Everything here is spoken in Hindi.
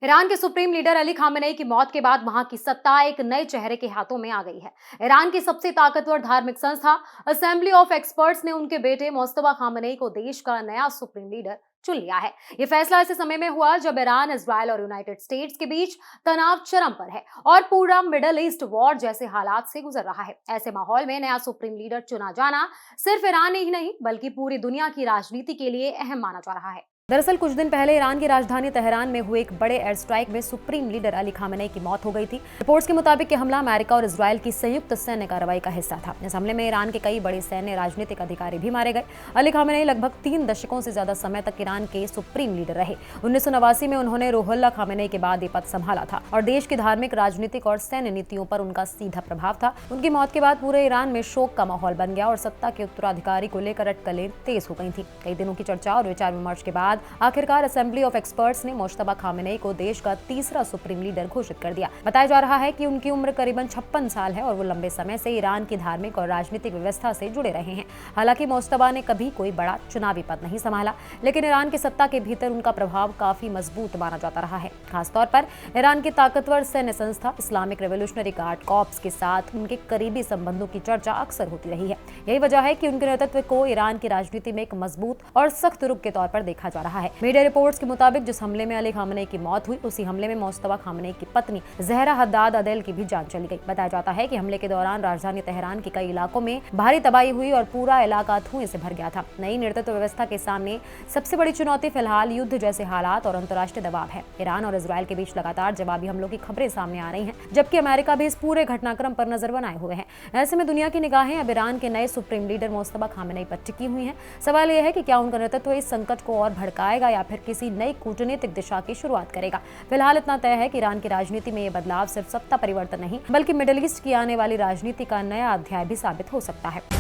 ईरान के सुप्रीम लीडर अली खामेनेई की मौत के बाद वहां की सत्ता एक नए चेहरे के हाथों में आ गई है। ईरान की सबसे ताकतवर धार्मिक संस्था असेंबली ऑफ एक्सपर्ट्स ने उनके बेटे मोस्तफा खामेनेई को देश का नया सुप्रीम लीडर चुन लिया है। ये फैसला ऐसे समय में हुआ जब ईरान, इजरायल और यूनाइटेड स्टेट्स के बीच तनाव चरम पर है और पूरा मिडल ईस्ट वॉर जैसे हालात से गुजर रहा है। ऐसे माहौल में नया सुप्रीम लीडर चुना जाना सिर्फ ईरान ही नहीं बल्कि पूरी दुनिया की राजनीति के लिए अहम माना जा रहा है। दरअसल कुछ दिन पहले ईरान की राजधानी तेहरान में हुए एक बड़े एयर स्ट्राइक में सुप्रीम लीडर अली खामेनेई की मौत हो गई थी। रिपोर्ट्स के मुताबिक यह हमला अमेरिका और इजरायल की संयुक्त सैन्य कार्रवाई का हिस्सा था। इस हमले में ईरान के कई बड़े सैन्य राजनीतिक अधिकारी भी मारे गए। अली खामेनेई लगभग 3 दशकों से ज्यादा समय तक ईरान के सुप्रीम लीडर रहे। 1989 में उन्होंने रूहुल्लाह खामेनेई के बाद ये पद संभाला था और देश की धार्मिक, राजनीतिक और सैन्य नीतियों पर उनका सीधा प्रभाव था। उनकी मौत के बाद पूरे ईरान में शोक का माहौल बन गया और सत्ता के उत्तराधिकारी को लेकर अटकलें तेज हो गई थी। कई दिनों की चर्चा और विचार विमर्श के बाद आखिरकार असेंबली ऑफ एक्सपर्ट्स ने मोस्तफा खामेनेई को देश का तीसरा सुप्रीम लीडर घोषित कर दिया। बताया जा रहा है कि उनकी उम्र करीबन 56 साल है और वो लंबे समय से ईरान की धार्मिक और राजनीतिक व्यवस्था से जुड़े रहे हैं। हालांकि मोस्तफा ने कभी कोई बड़ा चुनावी पद नहीं संभाला, लेकिन ईरान की सत्ता के भीतर उनका प्रभाव काफी मजबूत माना जाता रहा है। खासतौर पर ईरान की ताकतवर सैन्य संस्था इस्लामिक रेवोल्यूशनरी गार्ड कॉर्प्स के साथ उनके करीबी संबंधों की चर्चा अक्सर होती रही है। यही वजह है कि उनके नेतृत्व को ईरान की राजनीति में एक मजबूत और सख्त रुख के तौर पर देखा जा रहा है। मीडिया रिपोर्ट्स के मुताबिक जिस हमले में अली खामेनेई की मौत हुई, उसी हमले में मोस्तफा खामेनेई की पत्नी जहरा हद्दाद अदेल की भी जान चली गई। बताया जाता है कि हमले के दौरान राजधानी तेहरान के कई इलाकों में भारी तबाही हुई और पूरा इलाका धुएं से भर गया था। नई नेतृत्व व्यवस्था के सामने सबसे बड़ी चुनौती फिलहाल युद्ध जैसे हालात और अंतर्राष्ट्रीय दबाव है। ईरान और इजरायल के बीच लगातार जवाबी हमलों की खबरें सामने आ रही हैं, जबकि अमेरिका भी इस पूरे घटनाक्रम पर नजर बनाए हुए है। ऐसे में दुनिया की निगाहें अब ईरान के नए सुप्रीम लीडर मोस्तफा खामेनेई पर टिकी हुई हैं। सवाल यह है कि क्या उनका नेतृत्व इस संकट को और भड़काएगा या फिर किसी नई कूटनीतिक दिशा की शुरुआत करेगा। फिलहाल इतना तय है कि ईरान की राजनीति में ये बदलाव सिर्फ सत्ता परिवर्तन नहीं बल्कि मिडिल ईस्ट की आने वाली राजनीति का नया अध्याय भी साबित हो सकता है।